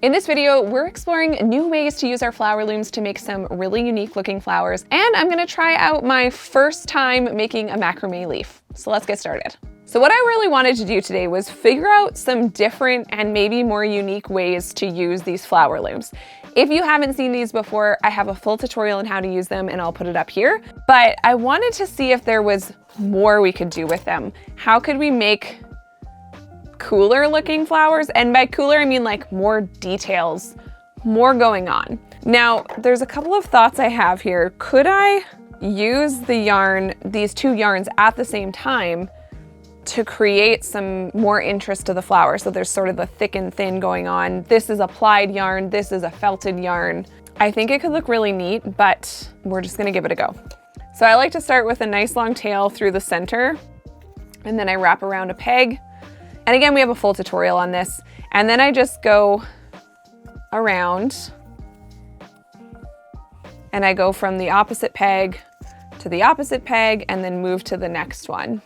In this video, we're exploring new ways to use our flower looms to make some really unique looking flowers, and I'm gonna try out my first time making a macrame leaf. So let's get started. So what I really wanted to do today was figure out some different and maybe more unique ways to use these flower looms. If you haven't seen these before, I have a full tutorial on how to use them and I'll put it up here. But I wanted to see if there was more we could do with them. How could we make cooler looking flowers? And by cooler, I mean like more details, more going on. Now, there's a couple of thoughts I have here. Could I use the yarn, these two yarns at the same time to create some more interest to the flower? So there's sort of the thick and thin going on. This is applied yarn, this is a felted yarn. I think it could look really neat, but we're just gonna give it a go. So I like to start with a nice long tail through the center, and then I wrap around a peg. And again, we have a full tutorial on this. And then I just go around and I go from the opposite peg to the opposite peg and then move to the next one.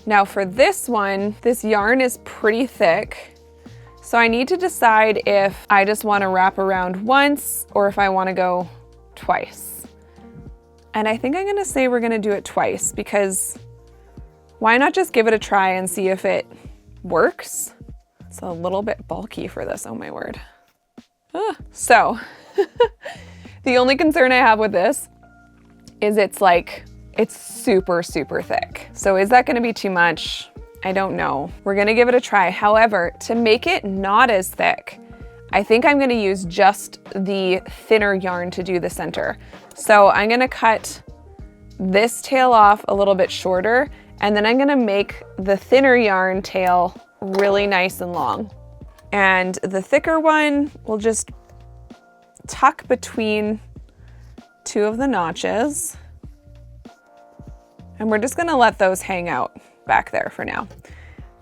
Now for this one, this yarn is pretty thick. So I need to decide if I just want to wrap around once or if I want to go twice. And I think I'm going to say we're going to do it twice, because why not just give it a try and see if it works? It's a little bit bulky for this, oh my word. So, the only concern I have with this is it's super, super thick. So is that gonna be too much? I don't know. We're gonna give it a try. However, to make it not as thick, I think I'm gonna use just the thinner yarn to do the center. So I'm gonna cut this tail off a little bit shorter, and then I'm gonna make the thinner yarn tail really nice and long. And the thicker one will just tuck between two of the notches. And we're just gonna let those hang out back there for now.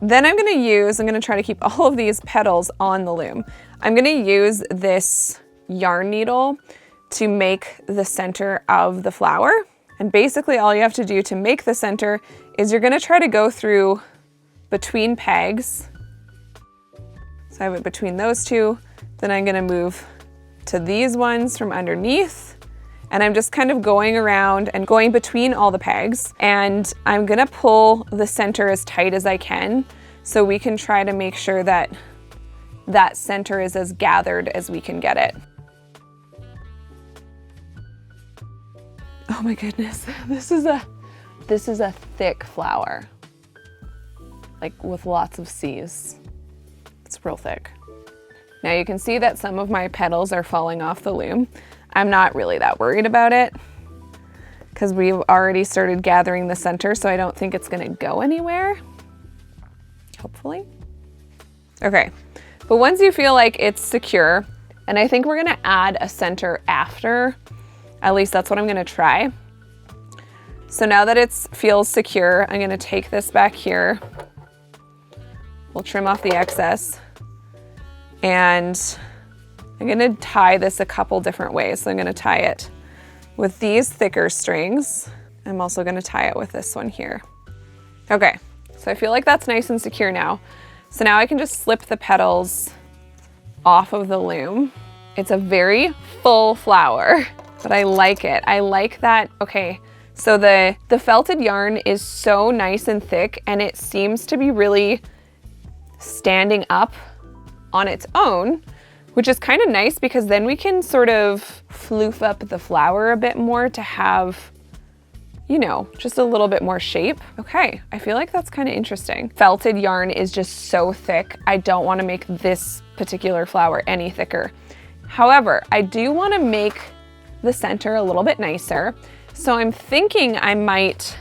Then I'm gonna try to keep all of these petals on the loom. I'm gonna use this yarn needle to make the center of the flower. And basically all you have to do to make the center is you're gonna try to go through between pegs. So I have it between those two. Then I'm gonna move to these ones from underneath. And I'm just kind of going around and going between all the pegs. And I'm gonna pull the center as tight as I can so we can try to make sure that that center is as gathered as we can get it. Oh my goodness, this is a thick flower, like with lots of C's. It's real thick. Now you can see that some of my petals are falling off the loom. I'm not really that worried about it because we've already started gathering the center, so I don't think it's gonna go anywhere, hopefully. Okay, but once you feel like it's secure, and I think we're gonna add a center after. At least that's what I'm gonna try. So now that it feels secure, I'm gonna take this back here. We'll trim off the excess. And I'm gonna tie this a couple different ways. So I'm gonna tie it with these thicker strings. I'm also gonna tie it with this one here. Okay, so I feel like that's nice and secure now. So now I can just slip the petals off of the loom. It's a very full flower, but I like it. I like that. Okay, so the felted yarn is so nice and thick, and it seems to be really standing up on its own, which is kind of nice because then we can sort of floof up the flower a bit more to have, you know, just a little bit more shape. Okay, I feel like that's kind of interesting. Felted yarn is just so thick. I don't want to make this particular flower any thicker. However, I do want to make the center a little bit nicer. So I'm thinking I might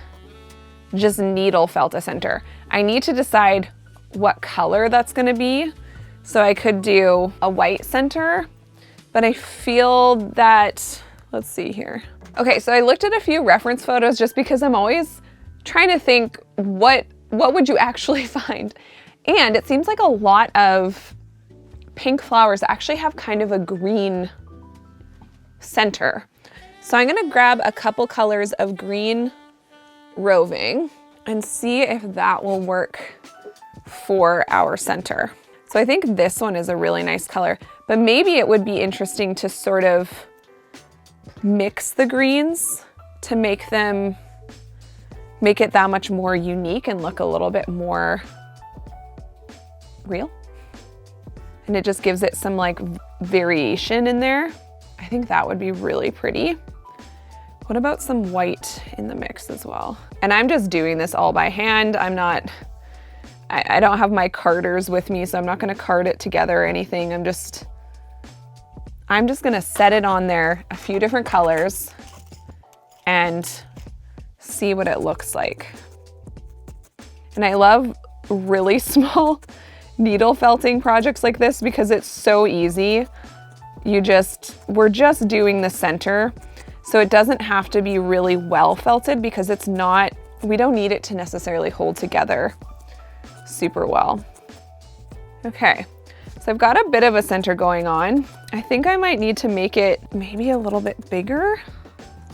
just needle felt a center. I need to decide what color that's gonna be. So I could do a white center, but I feel that, let's see here. Okay, so I looked at a few reference photos just because I'm always trying to think what would you actually find? And it seems like a lot of pink flowers actually have kind of a green center. So I'm gonna grab a couple colors of green roving and see if that will work for our center. So I think this one is a really nice color, but maybe it would be interesting to sort of mix the greens to make it that much more unique and look a little bit more real. And it just gives it some like variation in there. I think that would be really pretty. What about some white in the mix as well? And I'm just doing this all by hand. I don't have my carders with me, so I'm not gonna card it together or anything. I'm just gonna set it on there, a few different colors, and see what it looks like. And I love really small needle felting projects like this because it's so easy. We're just doing the center, so it doesn't have to be really well felted because we don't need it to necessarily hold together super well. Okay, so I've got a bit of a center going on. I think I might need to make it maybe a little bit bigger.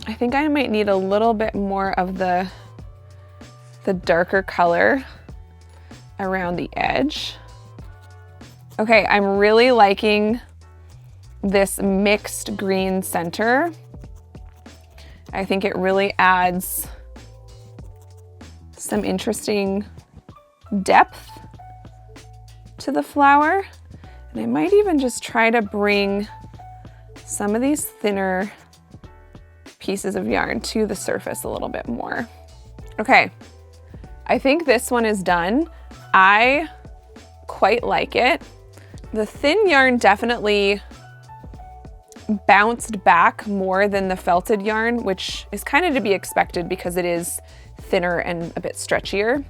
I think I might need a little bit more of the darker color around the edge. Okay, I'm really liking this mixed green center. I think it really adds some interesting depth to the flower. And I might even just try to bring some of these thinner pieces of yarn to the surface a little bit more. Okay, I think this one is done. I quite like it. The thin yarn definitely bounced back more than the felted yarn, which is kind of to be expected because it is thinner and a bit stretchier.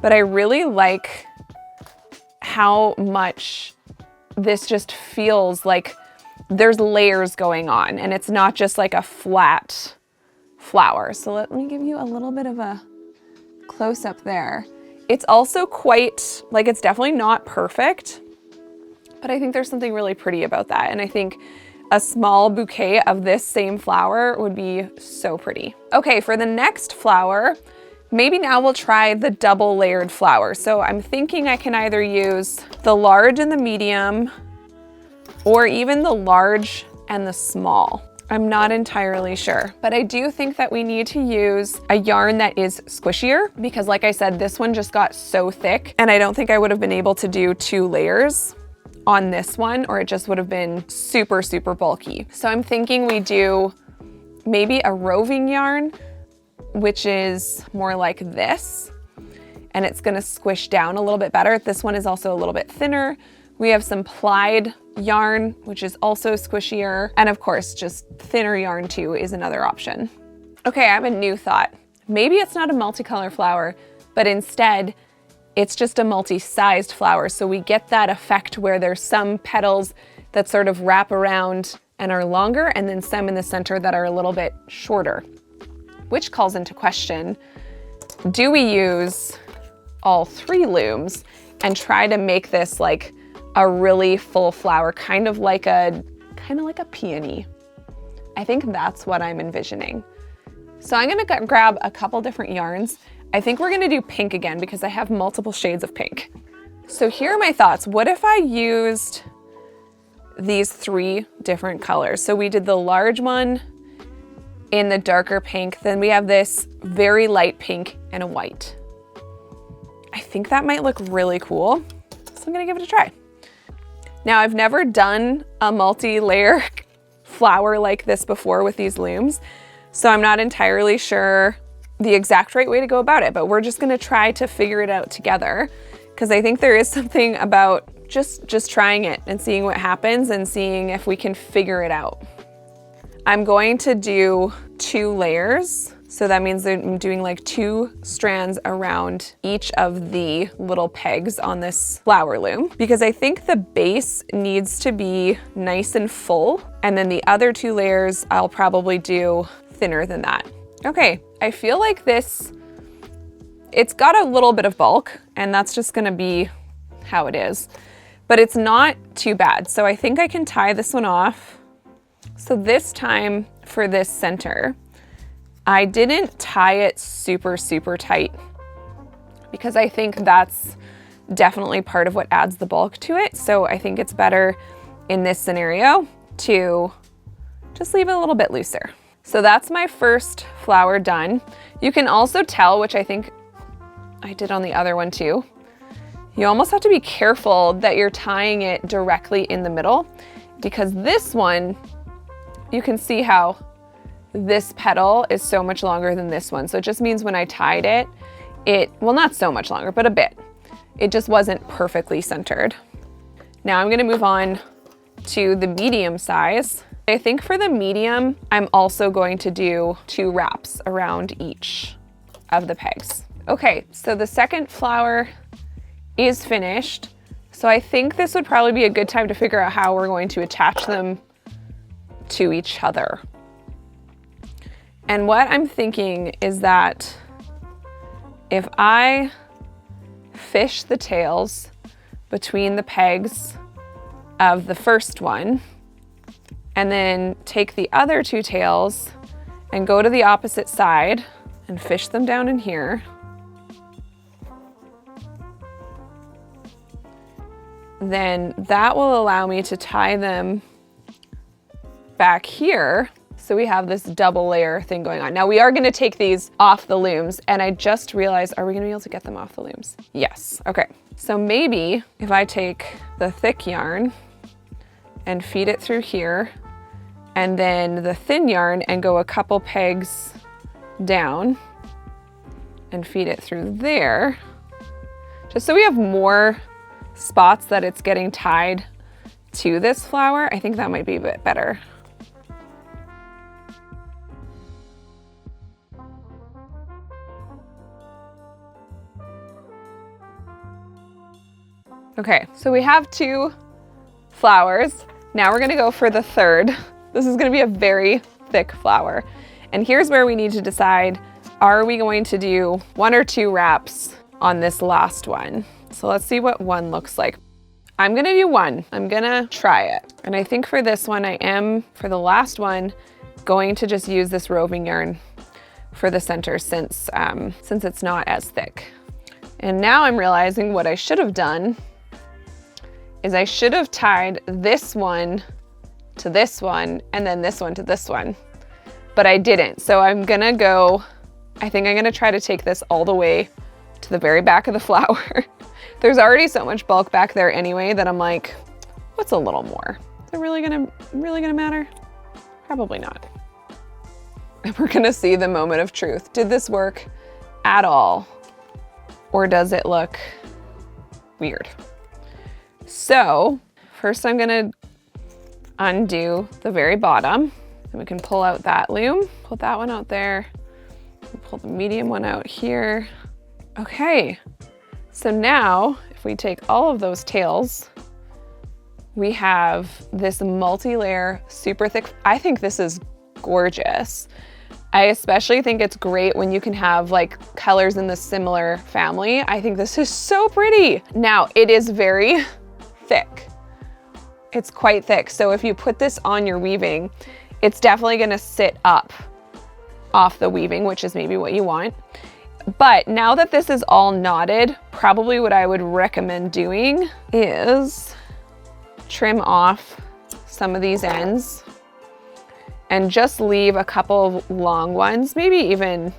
But I really like how much this just feels like there's layers going on and it's not just like a flat flower. So let me give you a little bit of a close up there. It's also quite, like, it's definitely not perfect, but I think there's something really pretty about that. And I think a small bouquet of this same flower would be so pretty. Okay, for the next flower, maybe now we'll try the double layered flower. So I'm thinking I can either use the large and the medium, or even the large and the small. I'm not entirely sure, but I do think that we need to use a yarn that is squishier because, like I said, this one just got so thick and I don't think I would have been able to do 2 layers on this one, or it just would have been super, super bulky. So I'm thinking we do maybe a roving yarn, which is more like this, and it's gonna squish down a little bit better. This one is also a little bit thinner. We have some plied yarn, which is also squishier. And of course, just thinner yarn too is another option. Okay, I have a new thought. Maybe it's not a multicolor flower, but instead it's just a multi-sized flower. So we get that effect where there's some petals that sort of wrap around and are longer, and then some in the center that are a little bit shorter, which calls into question, do we use all 3 looms and try to make this like a really full flower, kind of like a peony? I think that's what I'm envisioning. So I'm gonna grab a couple different yarns. I think we're gonna do pink again because I have multiple shades of pink. So here are my thoughts. What if I used these 3 different colors? So we did the large one in the darker pink, then we have this very light pink and a white. I think that might look really cool, so I'm gonna give it a try. Now, I've never done a multi-layer flower like this before with these looms, so I'm not entirely sure the exact right way to go about it, but we're just gonna try to figure it out together, because I think there is something about just trying it and seeing what happens and seeing if we can figure it out. I'm going to do 2 layers. So that means that I'm doing like 2 strands around each of the little pegs on this flower loom, because I think the base needs to be nice and full. And then the other 2 layers, I'll probably do thinner than that. Okay, I feel like it's got a little bit of bulk, and that's just gonna be how it is, but it's not too bad. So I think I can tie this one off. So this time for this center, I didn't tie it super, super tight because I think that's definitely part of what adds the bulk to it. So I think it's better in this scenario to just leave it a little bit looser. So that's my first flower done. You can also tell, which I think I did on the other one too, you almost have to be careful that you're tying it directly in the middle, because this one, you can see how this petal is so much longer than this one. So it just means when I tied it, well, not so much longer, but a bit, it just wasn't perfectly centered. Now I'm gonna move on to the medium size. I think for the medium, I'm also going to do 2 wraps around each of the pegs. Okay, so the second flower is finished. So I think this would probably be a good time to figure out how we're going to attach them to each other. And what I'm thinking is that if I fish the tails between the pegs of the first one, and then take the other 2 tails and go to the opposite side and fish them down in here, then that will allow me to tie them back here. So we have this double layer thing going on. Now we are gonna take these off the looms, and I just realized, are we gonna be able to get them off the looms? Yes, okay. So maybe if I take the thick yarn and feed it through here, and then the thin yarn and go a couple pegs down and feed it through there, just so we have more spots that it's getting tied to this flower. I think that might be a bit better. Okay, so we have 2 flowers. Now we're gonna go for the third. This is gonna be a very thick flower. And here's where we need to decide, are we going to do 1 or 2 wraps on this last one? So let's see what 1 looks like. I'm gonna do 1. I'm gonna try it. And I think for this one, I am, for the last one, going to just use this roving yarn for the center since it's not as thick. And now I'm realizing what I should have done is I should have tied this one to this one and then this one to this one, but I didn't. So I'm gonna go, I think I'm gonna try to take this all the way to the very back of the flower. There's already so much bulk back there anyway that I'm like, what's a little more? Is it really gonna matter? Probably not. And we're gonna see the moment of truth. Did this work at all? Or does it look weird? So first I'm gonna undo the very bottom, and we can pull out that loom, pull that one out there, and pull the medium one out here. Okay, so now if we take all of those tails, we have this multi-layer, super thick. I think this is gorgeous. I especially think it's great when you can have like colors in the similar family. I think this is so pretty. Now it is very thick. It's quite thick. So if you put this on your weaving, it's definitely gonna sit up off the weaving, which is maybe what you want. But now that this is all knotted, probably what I would recommend doing is trim off some of these ends and just leave a couple of long ones, maybe even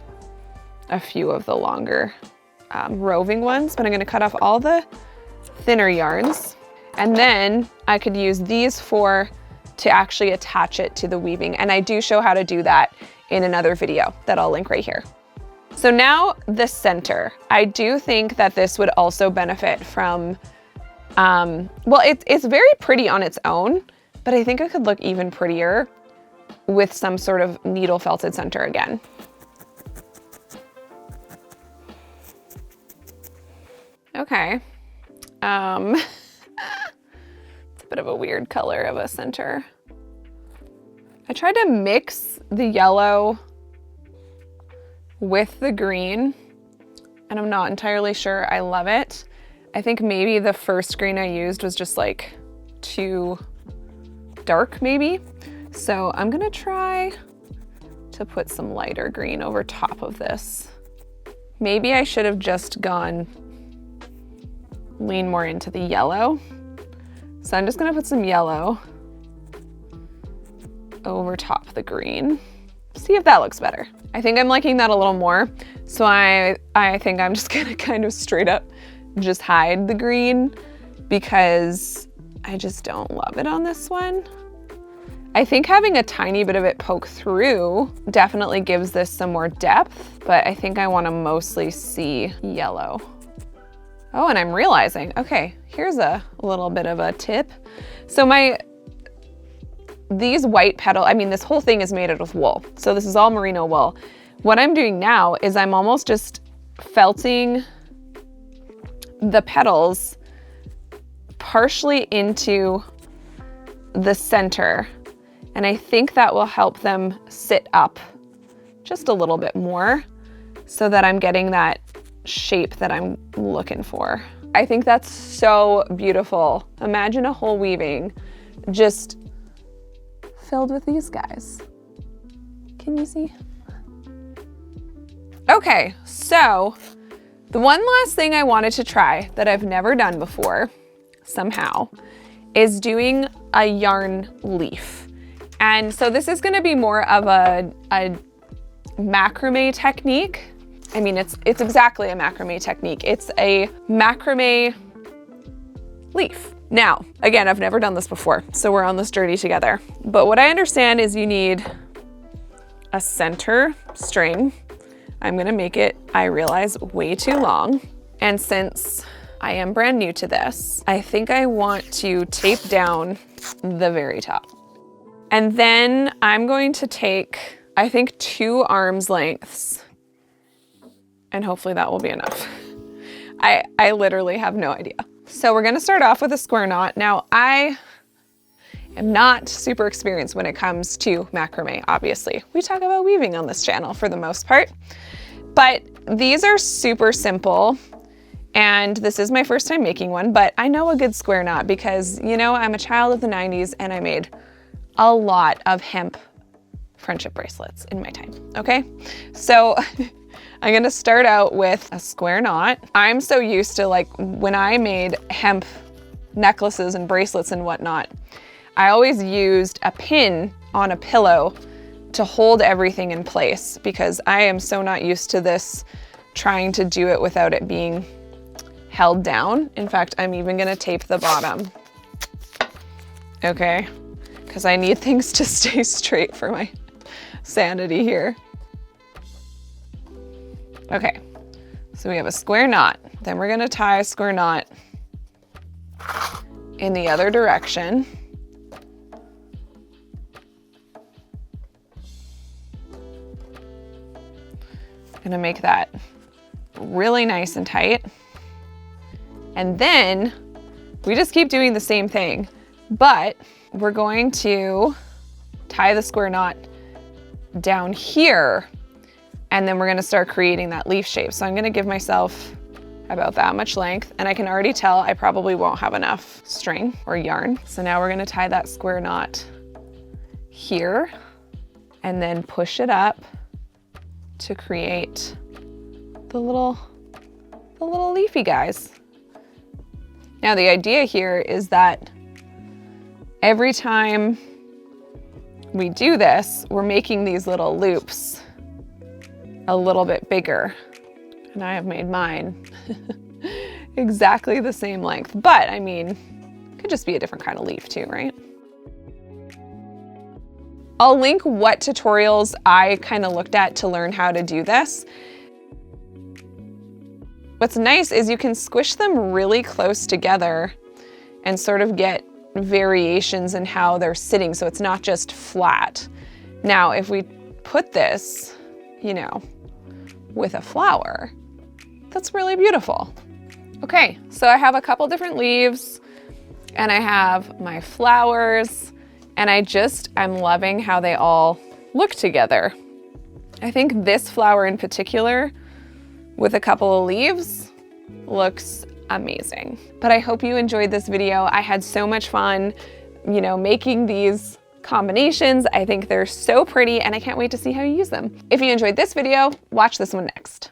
a few of the longer roving ones, but I'm gonna cut off all the thinner yarns. And then I could use these 4 to actually attach it to the weaving. And I do show how to do that in another video that I'll link right here. So now the center. I do think that this would also benefit from, well, it's very pretty on its own, but I think it could look even prettier with some sort of needle felted center again. Okay. It's a bit of a weird color of a center. I tried to mix the yellow with the green, and I'm not entirely sure I love it. I think maybe the first green I used was just like too dark maybe. So I'm gonna try to put some lighter green over top of this. Maybe I should have just gone lean more into the yellow. So I'm just gonna put some yellow over top the green. See if that looks better. I think I'm liking that a little more. So I think I'm just gonna kind of straight up just hide the green because I just don't love it on this one. I think having a tiny bit of it poke through definitely gives this some more depth, but I think I wanna mostly see yellow. Oh, and I'm realizing, okay, here's a little bit of a tip. So these white petals, I mean, this whole thing is made out of wool. So this is all merino wool. What I'm doing now is I'm almost just felting the petals partially into the center. And I think that will help them sit up just a little bit more so that I'm getting that shape that I'm looking for. I think that's so beautiful. Imagine a whole weaving just filled with these guys. Can you see? Okay, so the one last thing I wanted to try that I've never done before, somehow, is doing a yarn leaf. And so this is gonna be more of a macrame technique. I mean, it's exactly a macrame technique. It's a macrame leaf. Now, again, I've never done this before, so we're on this journey together. But what I understand is you need a center string. I'm gonna make it, I realize, way too long. And since I am brand new to this, I think I want to tape down the very top. And then I'm going to take, I think, 2 arms lengths, and hopefully that will be enough. I literally have no idea. So we're gonna start off with a square knot. Now, I am not super experienced when it comes to macrame, obviously. We talk about weaving on this channel for the most part, but these are super simple. And this is my first time making one, but I know a good square knot because, you know, I'm a child of the 90s and I made a lot of hemp friendship bracelets in my time, okay? So I'm gonna start out with a square knot. I'm so used to, like, when I made hemp necklaces and bracelets and whatnot, I always used a pin on a pillow to hold everything in place because I am so not used to this, trying to do it without it being held down. In fact, I'm even gonna tape the bottom, okay? Because I need things to stay straight for my sanity here. Okay, so we have a square knot. Then we're gonna tie a square knot in the other direction. Gonna make that really nice and tight. And then we just keep doing the same thing, but we're going to tie the square knot down here, and then we're gonna start creating that leaf shape. So I'm gonna give myself about that much length, and I can already tell I probably won't have enough string or yarn. So now we're gonna tie that square knot here, and then push it up to create the little leafy guys. Now the idea here is that every time we do this, we're making these little loops a little bit bigger. And I have made mine exactly the same length, but I mean, it could just be a different kind of leaf too, right? I'll link what tutorials I kind of looked at to learn how to do this. What's nice is you can squish them really close together and sort of get variations in how they're sitting, so it's not just flat. Now, if we put this, you know, with a flower, that's really beautiful. Okay, so I have a couple different leaves and I have my flowers, and I'm loving how they all look together. I think this flower in particular with a couple of leaves looks amazing. But I hope you enjoyed this video. I had so much fun, you know, making these combinations. I think they're so pretty and I can't wait to see how you use them. If you enjoyed this video, watch this one next.